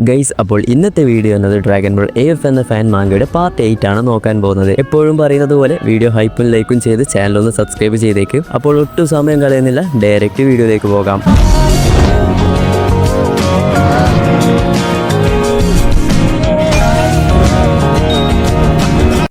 Guys, അപ്പോൾ ഇന്നത്തെ video എന്നത് ഡ്രാഗൺ ബോൾ AF എന്ന ഫാൻ മാങ്കയുടെ പാർട്ട് 8 ആണ് നോക്കാൻ പോകുന്നത്. എപ്പോഴും പറയുന്നത് പോലെ വീഡിയോ ഹൈപ്പും ലൈക്കും ചെയ്ത് ചാനൽ ഒന്ന് സബ്സ്ക്രൈബ് ചെയ്തേക്കും. അപ്പോൾ ഒട്ടും സമയം കളയുന്നില്ല, ഡയറക്റ്റ് വീഡിയോയിലേക്ക് പോകാം.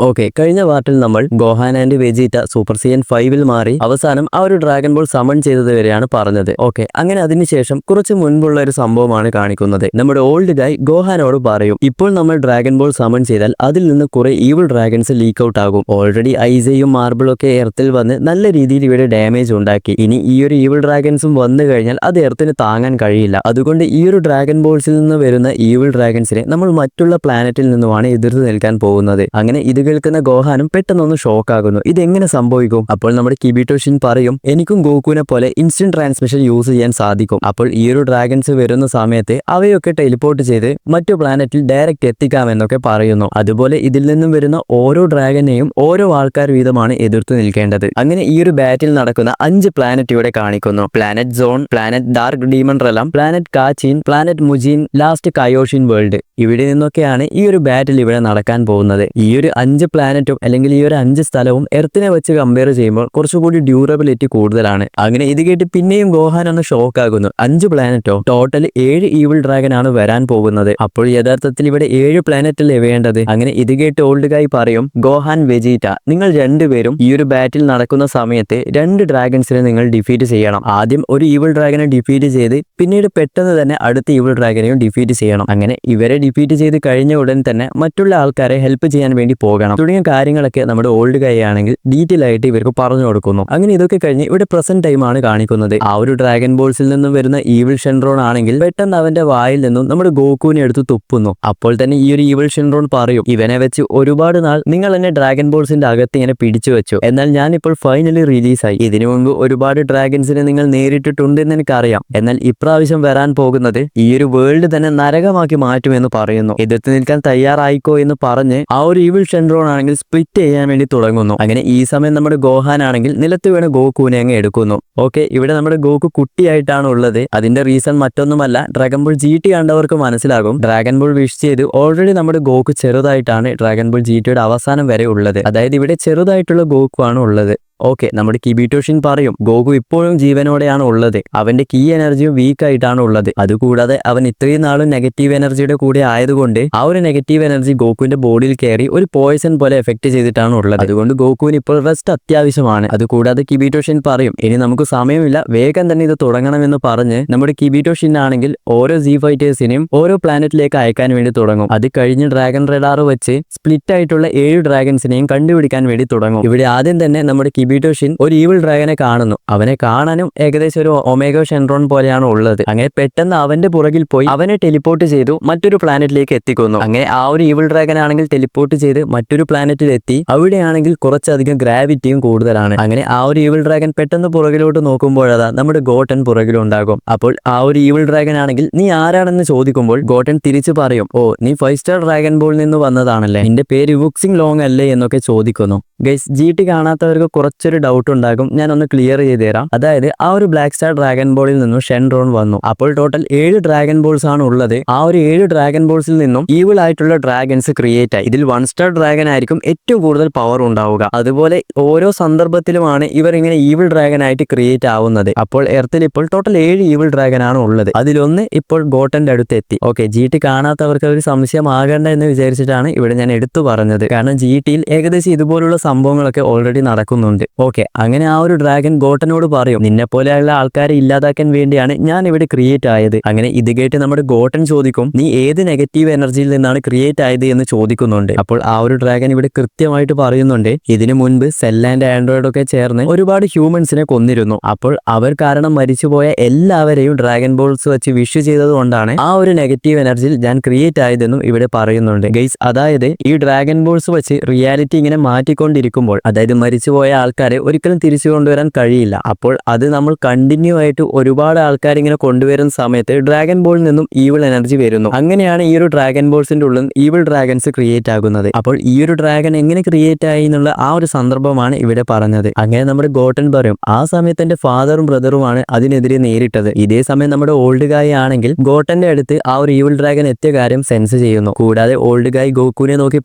ഓക്കെ, കഴിഞ്ഞ പാർട്ടിൽ നമ്മൾ ഗോഹാൻ ആൻഡ് വെജീറ്റ സൂപ്പർ സൈയൻ 5 മാറി അവസാനം ആ ഒരു ഡ്രാഗൺ ബോൾ സമൺ ചെയ്തത് വരെയാണ് പറഞ്ഞത്. ഓക്കെ, അങ്ങനെ അതിനുശേഷം കുറച്ച് മുൻപുള്ള ഒരു സംഭവമാണ് കാണിക്കുന്നത്. നമ്മുടെ ഓൾഡ് ഗായ് ഗോഹാനോട് പറയും, ഇപ്പോൾ നമ്മൾ ഡ്രാഗൺ ബോൾ സമൺ ചെയ്താൽ അതിൽ നിന്ന് കുറെ ഈവിൾ ഡ്രാഗൺസ് ലീക്ക് ഔട്ട് ആകും. ഓൾറെഡി ഐസയും മാർബിളും ഒക്കെ എർത്തിൽ വന്ന് നല്ല രീതിയിൽ ഇവിടെ ഡാമേജ് ഉണ്ടാക്കി. ഇനി ഈ ഒരു ഈവിൾ ഡ്രാഗൺസും വന്നു കഴിഞ്ഞാൽ അത് എർത്തിന് താങ്ങാൻ കഴിയില്ല. അതുകൊണ്ട് ഈ ഒരു ഡ്രാഗൺ ബോൾസിൽ നിന്ന് വരുന്ന ഈവിൾ ഡ്രാഗൺസിനെ നമ്മൾ മറ്റുള്ള പ്ലാനറ്റിൽ നിന്നുമാണ് എതിർത്ത് നിൽക്കാൻ പോകുന്നത്. അങ്ങനെ ഇത് കേൾക്കുന്ന ഗോഹാനും പെട്ടെന്നൊന്ന് ഷോക്ക് ആകുന്നു. ഇതെങ്ങനെ സംഭവിക്കും? അപ്പോൾ നമ്മുടെ കിബിറ്റോ ഷിൻ പറയും, എനിക്കും ഗോകുവിനെ പോലെ ഇൻസ്റ്റന്റ് ട്രാൻസ്മിഷൻ യൂസ് ചെയ്യാൻ സാധിക്കും. അപ്പോൾ ഈ ഒരു ഡ്രാഗൺസ് വരുന്ന സമയത്ത് അവയൊക്കെ ടെലിപ്പോർട്ട് ചെയ്ത് മറ്റു പ്ലാനറ്റിൽ ഡയറക്റ്റ് എത്തിക്കാമെന്നൊക്കെ പറയുന്നു. അതുപോലെ ഇതിൽ നിന്നും വരുന്ന ഓരോ ഡ്രാഗനെയും ഓരോ ആൾക്കാർ വീതമാണ് എതിർത്ത് നിൽക്കേണ്ടത്. അങ്ങനെ ഈ ഒരു ബാറ്റിൽ നടക്കുന്ന 5 പ്ലാനറ്റ് ഇവിടെ കാണിക്കുന്നു. Planet zone, planet dark demon realm, planet Kachin, planet Mujin, last Kaioshin world. ഇവിടെ നിന്നൊക്കെയാണ് ഈ ഒരു ബാറ്റിൽ ഇവിടെ നടക്കാൻ പോകുന്നത്. ഈ ഒരു 5 പ്ലാനറ്റും അല്ലെങ്കിൽ ഈ ഒരു 5 സ്ഥലവും എർത്തിനെ വെച്ച് കമ്പയർ ചെയ്യുമ്പോൾ കുറച്ചുകൂടി ഡ്യൂറബിലിറ്റി കൂടുതലാണ്. അങ്ങനെ ഇത് കേട്ട് പിന്നെയും ഗോഹാൻ ഒന്ന് ഷോക്ക് ആകുന്നു. 5 പ്ലാനറ്റോ? ടോട്ടൽ 7 ഈവിൾ ഡ്രാഗൺ ആണ് വരാൻ പോകുന്നത്. അപ്പോൾ യഥാർത്ഥത്തിൽ ഇവിടെ 7 പ്ലാനറ്റല്ലേ വേണ്ടത്? അങ്ങനെ ഇത് കേട്ട് ഓൾഡ് ഗായ് പറയും, ഗോഹാൻ, വെജീറ്റ, നിങ്ങൾ രണ്ടുപേരും ഈ ഒരു ബാറ്റിൽ നടക്കുന്ന സമയത്ത് 2 ഡ്രാഗൺസിനെ നിങ്ങൾ ഡിഫീറ്റ് ചെയ്യണം. ആദ്യം ഒരു ഈവിൾ ഡ്രാഗനെ ഡിഫീറ്റ് ചെയ്ത് പിന്നീട് പെട്ടെന്ന് തന്നെ അടുത്ത ഈവിൾ ഡ്രാഗനെയും ഡിഫീറ്റ് ചെയ്യണം. അങ്ങനെ ഇവരെ ഡിഫീറ്റ് ചെയ്ത് കഴിഞ്ഞ ഉടൻ തന്നെ മറ്റുള്ള ആൾക്കാരെ ഹെൽപ്പ് ചെയ്യാൻ വേണ്ടി പോകണം തുടങ്ങിയ കാര്യങ്ങളൊക്കെ നമ്മുടെ ഓൾഡ് ഗൈ ആണെങ്കിൽ ഡീറ്റെയിൽ ആയിട്ട് ഇവർക്ക് പറഞ്ഞു കൊടുക്കുന്നു. അങ്ങനെ ഇതൊക്കെ കഴിഞ്ഞ് ഇവിടെ പ്രസന്റ് ടൈം ആണ് കാണിക്കുന്നത്. ആ ഒരു ഡ്രാഗൺ ബോൾസിൽ നിന്നും വരുന്ന ഈവിൾ ഷെൻറോൺ ആണെങ്കിൽ പെട്ടെന്ന് അവന്റെ വായിൽ നിന്നും നമ്മുടെ ഗോകുവിനെ എടുത്ത് തുപ്പുന്നു. അപ്പോൾ തന്നെ ഈ ഒരു ഈവിൾ ഷെൻറോൺ പറയും, ഇവനെ വെച്ച് ഒരുപാട് നാൾ നിങ്ങൾ എന്നെ ഡ്രാഗൺ ബോൾസിന്റെ അകത്ത് ഇങ്ങനെ പിടിച്ചു വെച്ചു, എന്നാൽ ഞാൻ ഇപ്പോൾ ഫൈനലി റിലീസായി. ഇതിനു മുമ്പ് ഒരുപാട് ഡ്രാഗൺസിനെ നിങ്ങൾ നേരിട്ടിട്ടുണ്ടെന്ന് എനിക്കറിയാം, എന്നാൽ ഇപ്രാവശ്യം വരാൻ പോകുന്നത് ഈ ഒരു വേൾഡ് തന്നെ നരകമാക്കി മാറ്റുമെന്ന് പറയുന്നു. എതിർത്ത് നിൽക്കാൻ തയ്യാറായിക്കോ എന്ന് പറഞ്ഞ് ആ ഒരു ഈവിൾ ഷെൻറോൺ ആണെങ്കിൽ സ്പ്ലിറ്റ് ചെയ്യാൻ വേണ്ടി തുടങ്ങുന്നു. അങ്ങനെ ഈ സമയം നമ്മുടെ ഗോഹാൻ ആണെങ്കിൽ നിലത്ത് വീണ ഗോകുവിനെ അങ്ങ് എടുക്കുന്നു. ഓക്കെ, ഇവിടെ നമ്മുടെ ഗോകു കുട്ടിയായിട്ടാണ് ഉള്ളത്. അതിന്റെ റീസൺ മറ്റൊന്നുമല്ല, ഡ്രാഗൺ ബോൾ GT കണ്ടവർക്ക് മനസ്സിലാകും. ഡ്രാഗൺ ബോൾ വിഷ് ചെയ്ത് ഓൾറെഡി നമ്മുടെ ഗോകു ചെറുതായിട്ടാണ് ഡ്രാഗൺ ബോൾ GTയുടെ അവസാനം വരെ ഉള്ളത്. അതായത് ഇവിടെ ചെറുതായിട്ടുള്ള ഗോകു ആണ് ഉള്ളത്. ഓക്കെ, നമ്മുടെ കിബിറ്റോ ഷിൻ പറയും, ഗോകു ഇപ്പോഴും ജീവനോടെയാണ് ഉള്ളത്. അവന്റെ കീ എനർജിയും വീക്ക് ആയിട്ടാണ് ഉള്ളത്. അതുകൂടാതെ അവൻ ഇത്രയും നാളും നെഗറ്റീവ് എനർജിയുടെ കൂടെ ആയതുകൊണ്ട് ആ ഒരു നെഗറ്റീവ് എനർജി ഗോകുവിന്റെ ബോഡിയിൽ കയറി ഒരു പോയിസൺ പോലെ എഫക്ട് ചെയ്തിട്ടാണ് ഉള്ളത്. അതുകൊണ്ട് ഗോകുവിന് ഇപ്പോൾ റെസ്റ്റ് അത്യാവശ്യമാണ്. അതുകൂടാതെ കിബിറ്റോ ഷിൻ പറയും, ഇനി നമുക്ക് സമയമില്ല, വേഗം തന്നെ ഇത് തുടങ്ങണമെന്ന് പറഞ്ഞ് നമ്മുടെ കിബിറ്റോ ഷിൻ ആണെങ്കിൽ ഓരോ Z ഫൈറ്റേഴ്സിനെയും ഓരോ പ്ലാനറ്റിലേക്ക് അയക്കാൻ വേണ്ടി തുടങ്ങും. അത് കഴിഞ്ഞ് ഡ്രാഗൺ റഡാർ വെച്ച് സ്പ്ലിറ്റ് ആയിട്ടുള്ള 7 ഡ്രാഗൺസിനെയും കണ്ടുപിടിക്കാൻ വേണ്ടി തുടങ്ങും. ഇവിടെ ആദ്യം തന്നെ നമ്മുടെ കിബിറ്റോ ഷിൻ ഒരു ഈവിൾ ഡ്രാഗനെ കാണുന്നു. അവനെ കാണാനും ഏകദേശം ഒരു ഒമേഗോ ഷെൻറോൺ പോലെയാണ് ഉള്ളത്. അങ്ങനെ പെട്ടെന്ന് അവന്റെ പുറകിൽ പോയി അവനെ ടെലിപ്പോർട്ട് ചെയ്തു മറ്റൊരു പ്ലാനറ്റിലേക്ക് എത്തിക്കുന്നു. അങ്ങനെ ആ ഒരു ഈവിൾ ഡ്രാഗൻ ആണെങ്കിൽ ടെലിപ്പോർട്ട് ചെയ്ത് മറ്റൊരു പ്ലാനറ്റിൽ എത്തി. അവിടെയാണെങ്കിൽ കുറച്ചധികം ഗ്രാവിറ്റിയും കൂടുതലാണ്. അങ്ങനെ ആ ഒരു ഈവിൾ ഡ്രാഗൻ പെട്ടെന്ന് പുറകിലോട്ട് നോക്കുമ്പോഴതാ നമ്മുടെ ഗോട്ടൻ പുറകിലുണ്ടാകും. അപ്പോൾ ആ ഒരു ഈവിൾ ഡ്രാഗൻ ആണെങ്കിൽ നീ ആരാണെന്ന് ചോദിക്കുമ്പോൾ ഗോട്ടൻ തിരിച്ചു പറയും, ഓ, നീ 5 സ്റ്റാർ ഡ്രാഗൺ ബോളിൽ നിന്ന് വന്നതാണല്ലേ, നിന്റെ പേര് വുക്സിംഗ് ലോങ് അല്ലേ എന്നൊക്കെ ചോദിക്കുന്നു. ഗൈസ്, GT കാണാത്തവർക്ക് കുറച്ചൊരു ഡൗട്ട് ഉണ്ടാകും, ഞാനൊന്ന് ക്ലിയർ ചെയ്ത് തരാം. അതായത് ആ ഒരു ബ്ലാക്ക് സ്റ്റാർ ഡ്രാഗൺ ബോളിൽ നിന്നും ഷെൻറോൺ വന്നു. അപ്പോൾ ടോട്ടൽ 7 ഡ്രാഗൺ ബോൾസ് ആണ് ഉള്ളത്. ആ ഒരു 7 ഡ്രാഗൺ ബോൾസിൽ നിന്നും ഈവിൾ ആയിട്ടുള്ള ഡ്രാഗൺസ് ക്രിയേറ്റ് ആയി. ഇതിൽ 1 സ്റ്റാർ ഡ്രാഗൺ ആയിരിക്കും ഏറ്റവും കൂടുതൽ പവർ ഉണ്ടാവുക. അതുപോലെ ഓരോ സന്ദർഭത്തിലുമാണ് ഇവർ ഇങ്ങനെ ഈവിൾ ഡ്രാഗൺ ആയിട്ട് ക്രിയേറ്റ് ആവുന്നത്. അപ്പോൾ എർത്തിൽ ഇപ്പോൾ ടോട്ടൽ 7 ഈവിൾ ഡ്രാഗൺ ആണ് ഉള്ളത്. അതിലൊന്ന് ഇപ്പോൾ ഗോട്ടന്റെ അടുത്ത് എത്തി. ഓക്കെ, GT കാണാത്തവർക്ക് ഒരു സംശയം ആകേണ്ട എന്ന് വിചാരിച്ചിട്ടാണ് ഇവിടെ ഞാൻ എടുത്തു പറഞ്ഞത്. കാരണം GTയിൽ ഏകദേശം ഇതുപോലുള്ള സംഭവങ്ങളൊക്കെ ഓൾറെഡി നടക്കുന്നുണ്ട്. ഓക്കെ, അങ്ങനെ ആ ഒരു ഡ്രാഗൺ ഗോട്ടനോട് പറയും, നിന്നെ പോലെയുള്ള ആൾക്കാരെ ഇല്ലാതാക്കാൻ വേണ്ടിയാണ് ഞാൻ ഇവിടെ ക്രിയേറ്റ് ആയത്. അങ്ങനെ ഇത് കേട്ട് നമ്മുടെ ഗോട്ടൻ ചോദിക്കും, നീ ഏത് നെഗറ്റീവ് എനർജിയിൽ നിന്നാണ് ക്രിയേറ്റ് ആയത് എന്ന് ചോദിക്കുന്നുണ്ട്. അപ്പോൾ ആ ഒരു ഡ്രാഗൺ ഇവിടെ കൃത്യമായിട്ട് പറയുന്നുണ്ട്, ഇതിനു മുൻപ് സെൽ ആൻഡ് ആൻഡ്രോയിഡ് ഒക്കെ ചേർന്ന് ഒരുപാട് ഹ്യൂമൻസിനെ കൊന്നിരുന്നു. അപ്പോൾ അവർ കാരണം മരിച്ചുപോയ എല്ലാവരെയും ഡ്രാഗൺ ബോൾസ് വെച്ച് വിഷ് ചെയ്തത് കൊണ്ടാണ് ആ ഒരു നെഗറ്റീവ് എനർജിയിൽ ഞാൻ ക്രിയേറ്റ് ആയതെന്നും ഇവിടെ പറയുന്നുണ്ട്. ഗൈസ്, അതായത് ഈ ഡ്രാഗൺ ബോൾസ് വെച്ച് റിയാലിറ്റി ഇങ്ങനെ മാറ്റിക്കൊണ്ട് നടന്നുകൊണ്ടിരിക്കുമ്പോൾ, അതായത് മരിച്ചുപോയ ആൾക്കാരെ ഒരിക്കലും തിരിച്ചു കൊണ്ടുവരാൻ കഴിയില്ല. അപ്പോൾ അത് നമ്മൾ കണ്ടിന്യൂ ആയിട്ട് ഒരുപാട് ആൾക്കാർ ഇങ്ങനെ കൊണ്ടുവരുന്ന സമയത്ത് ഡ്രാഗൺ ബോളിൽ നിന്നും ഈവിൾ എനർജി വരുന്നു. അങ്ങനെയാണ് ഈ ഒരു ഡ്രാഗൺ ബോൾസിന്റെ ഉള്ളിൽ ഈവിൾ ഡ്രാഗൺസ് ക്രിയേറ്റ് ആകുന്നത്. അപ്പോൾ ഈ ഒരു ഡ്രാഗൺ എങ്ങനെ ക്രിയേറ്റ് ആയി എന്നുള്ള ആ ഒരു സന്ദർഭമാണ് ഇവിടെ പറഞ്ഞത്. അങ്ങനെ നമ്മുടെ ഗോട്ടൻ പറയും ആ സമയത്ത് എന്റെ ഫാദറും ബ്രദറുമാണ് അതിനെതിരെ നേരിട്ടത്. ഇതേ സമയം നമ്മുടെ ഓൾഡ് ഗായ് ആണെങ്കിൽ ഗോട്ടന്റെ അടുത്ത് ആ ഒരു ഈവിൾ ഡ്രാഗൺ എത്തിയ കാര്യം സെൻസ് ചെയ്യുന്നു. കൂടാതെ ഓൾഡ് ഗായ് ഗോക്കുവിനെ നോക്കി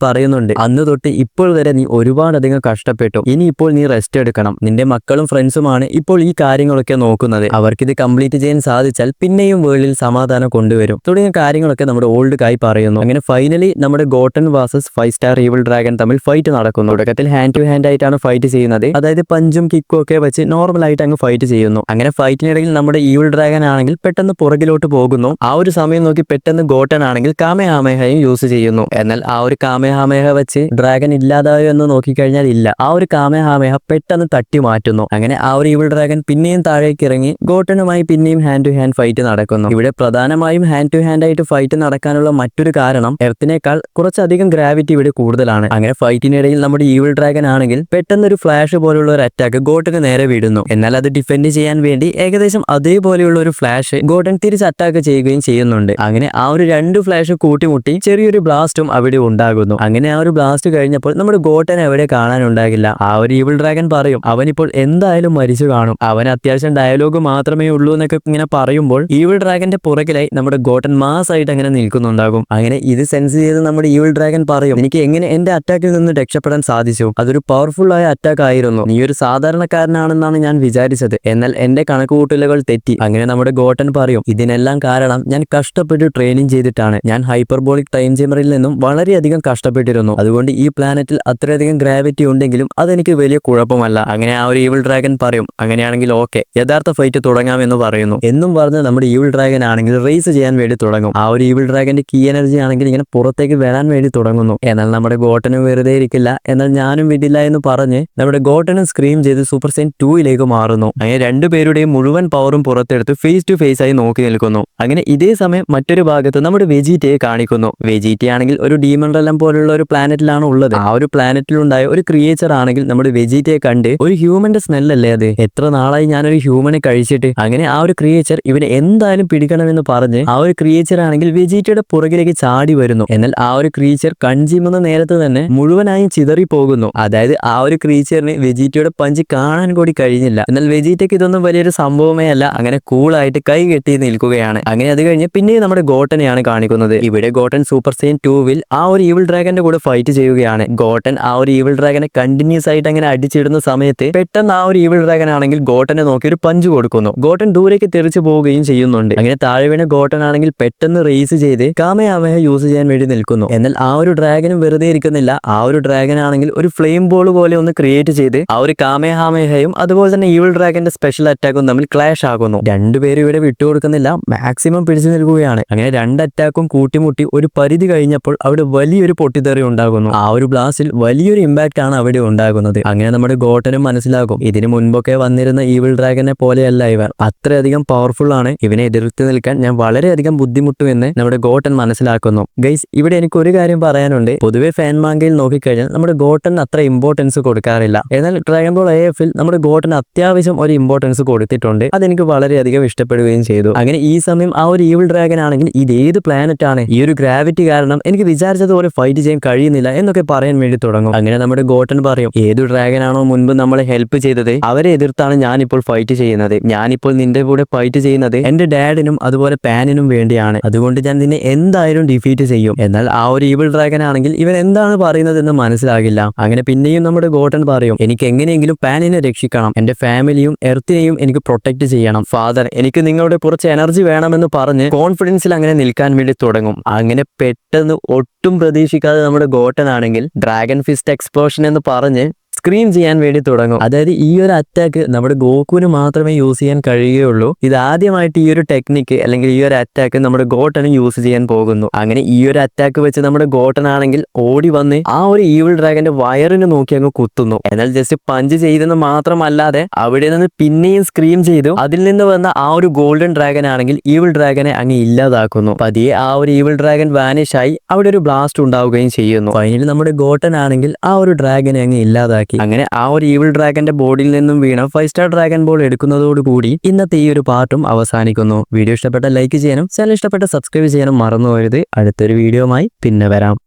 പറയുന്നുണ്ട്, അന്ന് തൊട്ട് ഇപ്പോൾ വരെ നീ ഒരുപാടധികം കഷ്ടപ്പെട്ടു, ഇനി ഇപ്പോൾ നീ റെസ്റ്റ് എടുക്കണം. നിന്റെ മക്കളും ഫ്രണ്ട്സുമാണ് ഇപ്പോൾ ഈ കാര്യങ്ങളൊക്കെ നോക്കുന്നത്. അവർക്കിത് കംപ്ലീറ്റ് ചെയ്യാൻ സാധിച്ചാൽ പിന്നെയും വേൾഡിൽ സമാധാനം കൊണ്ടുവരും തുടങ്ങിയ കാര്യങ്ങളൊക്കെ നമ്മുടെ ഓൾഡ് ഗായ് പറയുന്നു. അങ്ങനെ ഫൈനലി നമ്മുടെ ഗോട്ടൻ വാസസ് 5 സ്റ്റാർ ഈവിൾ ഡ്രാഗൺ തമ്മിൽ ഫൈറ്റ് നടക്കുന്നു. തുടക്കത്തിൽ ഹാൻഡ് ടു ഹാൻഡ് ആയിട്ടാണ് ഫൈറ്റ് ചെയ്യുന്നത്. അതായത് പഞ്ചും കിക്കും ഒക്കെ വെച്ച് നോർമൽ ആയിട്ട് അങ്ങ് ഫൈറ്റ് ചെയ്യുന്നു. അങ്ങനെ ഫൈറ്റിനിടയിൽ നമ്മുടെ ഈവിൾ ഡ്രാഗൺ ആണെങ്കിൽ പെട്ടെന്ന് പുറകിലോട്ട് പോകുന്നു. ആ ഒരു സമയം നോക്കി പെട്ടെന്ന് ഗോട്ടൻ ആണെങ്കിൽ കാമേഹാമേഹയും യൂസ് ചെയ്യുന്നു. എന്നാൽ ആ ഒരു കാമേഹാമേഹ വെച്ച് ഡ്രാഗൺ ഇല്ലാതായോ എന്ന് നോക്കിക്കഴിഞ്ഞാൽ ഇല്ല. ആ ഒരു കാമേഹാമേഹ പെട്ടെന്ന് തട്ടി മാറ്റുന്നു. അങ്ങനെ ആ ഒരു ഈവിൾ ഡ്രാഗൺ പിന്നെയും താഴേക്ക് ഇറങ്ങി ഗോട്ടനുമായി പിന്നെയും ഹാൻഡ് ടു ഹാൻഡ് ഫൈറ്റ് നടക്കുന്നു. ഇവിടെ പ്രധാനമായും ഹാൻഡ് ടു ഹാൻഡ് ആയിട്ട് ഫൈറ്റ് നടക്കാനുള്ള മറ്റൊരു കാരണം എർത്തിനേക്കാൾ കുറച്ചധികം ഗ്രാവിറ്റി ഇവിടെ കൂടുതലാണ്. അങ്ങനെ ഫൈറ്റിനിടയിൽ നമ്മുടെ ഈവിൾ ഡ്രാഗൺ ആണെങ്കിൽ പെട്ടെന്ന് ഒരു ഫ്ലാഷ് പോലുള്ള ഒരു അറ്റാക്ക് ഗോട്ടന് നേരെ വിടുന്നു. എന്നാൽ അത് ഡിഫെൻഡ് ചെയ്യാൻ വേണ്ടി ഏകദേശം അതേപോലെയുള്ള ഒരു ഫ്ലാഷ് ഗോട്ടൻ തിരിച്ച് അറ്റാക്ക് ചെയ്യുകയും ചെയ്യുന്നുണ്ട്. അങ്ങനെ ആ ഒരു 2 ഫ്ലാഷ് കൂട്ടിമുട്ടി ചെറിയൊരു ബ്ലാസ്റ്റും അവിടെ ഉണ്ടാകുന്നു. അങ്ങനെ ആ ഒരു ബ്ലാസ്റ്റ് കഴിഞ്ഞപ്പോൾ നമ്മുടെ ഗോട്ടൻ എവിടെ കാണാനുണ്ടാകില്ല. ആ ഒരു ഈവിൾ ഡ്രാഗൺ പറയും അവനിപ്പോൾ എന്തായാലും മരിച്ചു കാണും, അവൻ അത്യാവശ്യം ഡയലോഗ് മാത്രമേ ഉള്ളൂ എന്നൊക്കെ ഇങ്ങനെ പറയുമ്പോൾ ഈവിൾ ഡ്രാഗന്റെ പുറകിലായി നമ്മുടെ ഗോട്ടൻ മാസ് ആയിട്ട് അങ്ങനെ നിൽക്കുന്നുണ്ടാകും. അങ്ങനെ ഇത് സെൻസ് ചെയ്ത് നമ്മുടെ ഈവിൾ ഡ്രാഗൺ പറയും എനിക്ക് എങ്ങനെ എന്റെ അറ്റാക്കിൽ നിന്ന് രക്ഷപ്പെടാൻ സാധിച്ചു, അതൊരു പവർഫുൾ ആയ അറ്റാക്ക് ആയിരുന്നു, നീ ഒരു സാധാരണക്കാരനാണെന്നാണ് ഞാൻ വിചാരിച്ചത്, എന്നാൽ എന്റെ കണക്കുകൂട്ടലുകൾ തെറ്റി. അങ്ങനെ നമ്മുടെ ഗോട്ടൻ പറയും ഇതിനെല്ലാം കാരണം ഞാൻ കഷ്ടപ്പെട്ട് ട്രെയിനിങ് ചെയ്തിട്ടാണ്, ഞാൻ ഹൈപ്പർബോളിക് ടൈം ചേമ്പറിൽ നിന്നും വളരെയധികം കഷ്ടപ്പെട്ടിരുന്നു, അതുകൊണ്ട് ഈ പ്ലാനറ്റിൽ അത്രയധികം ഗ്രാവിറ്റി ഉണ്ടെങ്കിലും അതെനിക്ക് വലിയ കുഴപ്പമല്ല. അങ്ങനെ ആ ഒരു ഈവിൾ ഡ്രാഗൺ പറയും അങ്ങനെയാണെങ്കിൽ ഓക്കെ യഥാർത്ഥ ഫൈറ്റ് തുടങ്ങാമെന്ന് പറയുന്നു. എന്നും പറഞ്ഞ് നമ്മുടെ ഈവിൾ ഡ്രാഗൺ ആണെങ്കിൽ റേസ് ചെയ്യാൻ വേണ്ടി തുടങ്ങും. ആ ഒരു ഈവിൾ ഡ്രാഗന്റെ കീ എനർജി ആണെങ്കിൽ ഇങ്ങനെ പുറത്തേക്ക് വരാൻ വേണ്ടി തുടങ്ങുന്നു. എന്നാൽ നമ്മുടെ ഗോട്ടനും വെറുതെ ഇരിക്കില്ല, എന്നാൽ ഞാനും വിടില്ല എന്ന് പറഞ്ഞ് നമ്മുടെ ഗോട്ടനും സ്ക്രീം ചെയ്ത് സൂപ്പർ സൈൻ 2 മാറുന്നു. അങ്ങനെ രണ്ടുപേരുടെയും മുഴുവൻ പവറും പുറത്തെടുത്ത് ഫേസ് ടു ഫേസ് ആയി നോക്കി നിൽക്കുന്നു. അങ്ങനെ ഇതേ സമയം മറ്റൊരു ഭാഗത്ത് നമ്മുടെ വെജീറ്റയെ കാണിക്കുന്നു. വെജീറ്റ ആണെങ്കിൽ ഒരു ഡീമൺ റെലം പോലുള്ള ഒരു പ്ലാനറ്റിലാണ് ഉള്ളത്. ആ ഒരു പ്ലാനറ്റിലുണ്ടായ ഒരു ക്രിയേച്ചർ ആണെങ്കിൽ നമ്മുടെ വെജീറ്റയെ കണ്ട് ഒരു ഹ്യൂമന്റെ സ്മെല്ലല്ലേ അത്, എത്ര നാളായി ഞാനൊരു ഹ്യൂമനെ കഴിച്ചിട്ട്. അങ്ങനെ ആ ഒരു ക്രിയേച്ചർ ഇവനെ എന്തായാലും പിടിക്കണമെന്ന് പറഞ്ഞ് ആ ഒരു ക്രിയേച്ചർ ആണെങ്കിൽ വെജീറ്റയുടെ പുറകിലേക്ക് ചാടി വരുന്നു. എന്നാൽ ആ ഒരു ക്രിയേച്ചർ കൺചീമുന്ന നേരത്ത് തന്നെ മുഴുവനായും ചിതറി പോകുന്നു. അതായത് ആ ഒരു ക്രിയേച്ചറിന് വെജീറ്റയുടെ പഞ്ച് കാണാൻ കൂടി കഴിഞ്ഞില്ല. എന്നാൽ വെജീറ്റയ്ക്ക് ഇതൊന്നും വലിയൊരു സംഭവമേ അല്ല, അങ്ങനെ കൂളായിട്ട് കൈ കെട്ടി നിൽക്കുകയാണ്. അങ്ങനെ അത് കഴിഞ്ഞ് പിന്നെ നമ്മുടെ ഗോട്ടനെയാണ് കാണിക്കുന്നത്. ഇവിടെ ഗോട്ടൻ സൂപ്പർ സൈൻ 2 ആ ഒരു ഈവിൾ ഡ്രാഗന്റെ കൂടെ ഫൈറ്റ് ചെയ്യുകയാണ്. ഗോട്ടൻ ആ ഒരു ഈവിൾ ഡ്രാഗനെ കണ്ടിന്യൂസ് ആയിട്ട് അങ്ങനെ അടിച്ചിടുന്ന സമയത്ത് പെട്ടെന്ന് ആ ഒരു ഈവിൾ ഡ്രാഗൻ ആണെങ്കിൽ ഗോട്ടനെ നോക്കി ഒരു പഞ്ച് കൊടുക്കുന്നു. ഗോട്ടൻ ദൂരേക്ക് തെറിച്ചു പോവുകയും ചെയ്യുന്നുണ്ട്. അങ്ങനെ താഴെ വീണ ഗോട്ടൻ ആണെങ്കിൽ പെട്ടെന്ന് റേസ് ചെയ്ത് കാമയാമയെ യൂസ് ചെയ്യാൻ വേണ്ടി നിൽക്കുന്നു. എന്നാൽ ആ ഒരു ഡ്രാഗനും വെറുതെ ഇരിക്കുന്നില്ല. ആ ഒരു ഡ്രാഗൻ ആണെങ്കിൽ ഒരു ഫ്ലെയിം ബോൾ പോലെ ഒന്ന് ക്രിയേറ്റ് ചെയ്ത് ആ ഒരു കാമയാമയും അതുപോലെ തന്നെ ഈവിൾ ഡ്രാഗന്റെ സ്പെഷ്യൽ അറ്റാക്കും തമ്മിൽ ക്ലാഷ് ആകുന്നു. രണ്ടുപേരും ഇവിടെ വിട്ടുകൊടുക്കുന്നില്ല, മാക്സിമം പിടിച്ചു നിൽക്കുകയാണ്. അങ്ങനെ 2 അറ്റാക്കും കൂട്ടിമുട്ടി ഒരു പരിധി കഴിഞ്ഞപ്പോൾ അവിടെ വലിയൊരു പൊട്ടിത്തെറി ഉണ്ടാകുന്നു. ആ ഒരു ബ്ലാസ്റ്റിൽ വലിയൊരു ഇമ്പാക്ട് ആണ് അവിടെ ഉണ്ടാകുന്നത്. അങ്ങനെ നമ്മുടെ ഗോട്ടനും മനസ്സിലാകും ഇതിനു മുൻപൊക്കെ വന്നിരുന്ന ഈവിൾ ഡ്രാഗനെ പോലെയല്ല ഇവർ, അത്രയധികം പവർഫുൾ ആണ്, ഇവനെ എതിർത്ത് നിൽക്കാൻ ഞാൻ വളരെയധികം ബുദ്ധിമുട്ടുമെന്ന് നമ്മുടെ ഗോട്ടൻ മനസ്സിലാക്കുന്നു. ഗൈസ് ഇവിടെ എനിക്ക് ഒരു കാര്യം പറയാനുണ്ട്. പൊതുവെ ഫാൻ മാങ്കയിൽ നോക്കിക്കഴിഞ്ഞാൽ നമ്മുടെ ഗോട്ടൻ അത്ര ഇമ്പോർട്ടൻസ് കൊടുക്കാറില്ല. എന്നാൽ ഡ്രാഗൺ ബോൾ AFൽ നമ്മുടെ ഗോട്ടൻ അത്യാവശ്യം ഒരു ഇമ്പോർട്ടൻസ് കൊടുത്തിട്ടുണ്ട്. അതെനിക്ക് വളരെയധികം ഇഷ്ടപ്പെടുകയും ചെയ്തു. അങ്ങനെ ഈ സമയം ആ ഒരു ഈവിൾ ഡ്രാഗൻ ആണെങ്കിൽ ഇതേത് പ്ലാനറ്റ് ആണ്, ഈ ഒരു ഗ്രാവിറ്റി കാരണം എനിക്ക് വിചാരിച്ചതുപോലെ ഫൈറ്റ് ചെയ്യാൻ കഴിയുന്നില്ല എന്നൊക്കെ പറയാൻ വേണ്ടി തുടങ്ങും. അങ്ങനെ നമ്മുടെ ഗോട്ടൻ പറയും ഏതു ഡ്രാഗൻ ആണോ മുൻപ് നമ്മളെ ഹെൽപ്പ് ചെയ്തത് അവരെ എതിർത്താണ് ഞാനിപ്പോൾ ഫൈറ്റ് ചെയ്യുന്നത്. ഞാനിപ്പോൾ നിന്റെ കൂടെ ഫൈറ്റ് ചെയ്യുന്നത് എന്റെ ഡാഡിനും അതുപോലെ പാനിനും വേണ്ടിയാണ്, അതുകൊണ്ട് ഞാൻ നിന്നെ എന്തായാലും ഡിഫീറ്റ് ചെയ്യും. എന്നാൽ ആ ഒരു ഈവിൾ ഡ്രാഗൻ ആണെങ്കിൽ ഇവൻ എന്താണ് പറയുന്നതെന്ന് മനസ്സിലാകില്ല. അങ്ങനെ പിന്നെയും നമ്മുടെ ഗോട്ടൻ പറയും എനിക്ക് എങ്ങനെയെങ്കിലും പാനിനെ രക്ഷിക്കണം, എന്റെ ഫാമിലിയും എർത്തിനെയും എനിക്ക് പ്രൊട്ടക്ട് ചെയ്യണം. ഫാദർ എനിക്ക് നിങ്ങളുടെ കുറച്ച് എനർജി വേണമെന്ന് പറഞ്ഞ് കോൺഫിഡൻസിൽ അങ്ങനെ നിൽക്കാൻ വേണ്ടി തുടങ്ങും. അങ്ങനെ പെട്ടെന്ന് ഒട്ടും പ്രതീക്ഷിക്കാതെ നമ്മുടെ ഗോട്ടൻ ആണെങ്കിൽ ഡ്രാഗൺ ഫിസ്റ്റ് എക്സ്പ്ലോഷൻ എന്ന് പറഞ്ഞ് സ്ക്രീം ചെയ്യാൻ വേണ്ടി തുടങ്ങും. അതായത് ഈ ഒരു അറ്റാക്ക് നമ്മുടെ ഗോക്കുവിന് മാത്രമേ യൂസ് ചെയ്യാൻ കഴിയുകയുള്ളൂ. ഇത് ആദ്യമായിട്ട് ഈ ഒരു ടെക്നിക്ക് അല്ലെങ്കിൽ ഈ ഒരു അറ്റാക്ക് നമ്മുടെ ഗോട്ടനും യൂസ് ചെയ്യാൻ പോകുന്നു. അങ്ങനെ ഈ ഒരു അറ്റാക്ക് വെച്ച് നമ്മുടെ ഗോട്ടൻ ആണെങ്കിൽ ഓടി വന്ന് ആ ഒരു ഈവിൾ ഡ്രാഗന്റെ വയറിന് നോക്കി അങ്ങ് കുത്തുന്നു. എന്നാൽ ജസ്റ്റ് പഞ്ച് ചെയ്തെന്ന് മാത്രമല്ലാതെ അവിടെ നിന്ന് പിന്നെയും സ്ക്രീം ചെയ്തു അതിൽ നിന്ന് വന്ന ആ ഒരു ഗോൾഡൻ ഡ്രാഗൻ ആണെങ്കിൽ ഈവിൾ ഡ്രാഗനെ അങ്ങ് ഇല്ലാതാക്കുന്നു. പതിയെ ആ ഒരു ഈവിൾ ഡ്രാഗൻ വാനിഷ് ആയി അവിടെ ഒരു ബ്ലാസ്റ്റ് ഉണ്ടാവുകയും ചെയ്യുന്നു. ഫൈനലി നമ്മുടെ ഗോട്ടൻ ആണെങ്കിൽ ആ ഒരു ഡ്രാഗനെ അങ്ങ് ഇല്ലാതാക്കി. അങ്ങനെ ആ ഒരു ഈവിൾ ഡ്രാഗന്റെ ബോഡിയിൽ നിന്നും വീണ 5 സ്റ്റാർ ഡ്രാഗൺ ബോൾ എടുക്കുന്നതോടുകൂടി ഇന്നത്തെ ഈ ഒരു പാർട്ടും അവസാനിക്കുന്നു. വീഡിയോ ഇഷ്ടപ്പെട്ട ലൈക്ക് ചെയ്യാനും ചാനൽ ഇഷ്ടപ്പെട്ട സബ്സ്ക്രൈബ് ചെയ്യാനും മറന്നു പോകരുത്. അടുത്തൊരു വീഡിയോയുമായി പിന്നെ വരാം.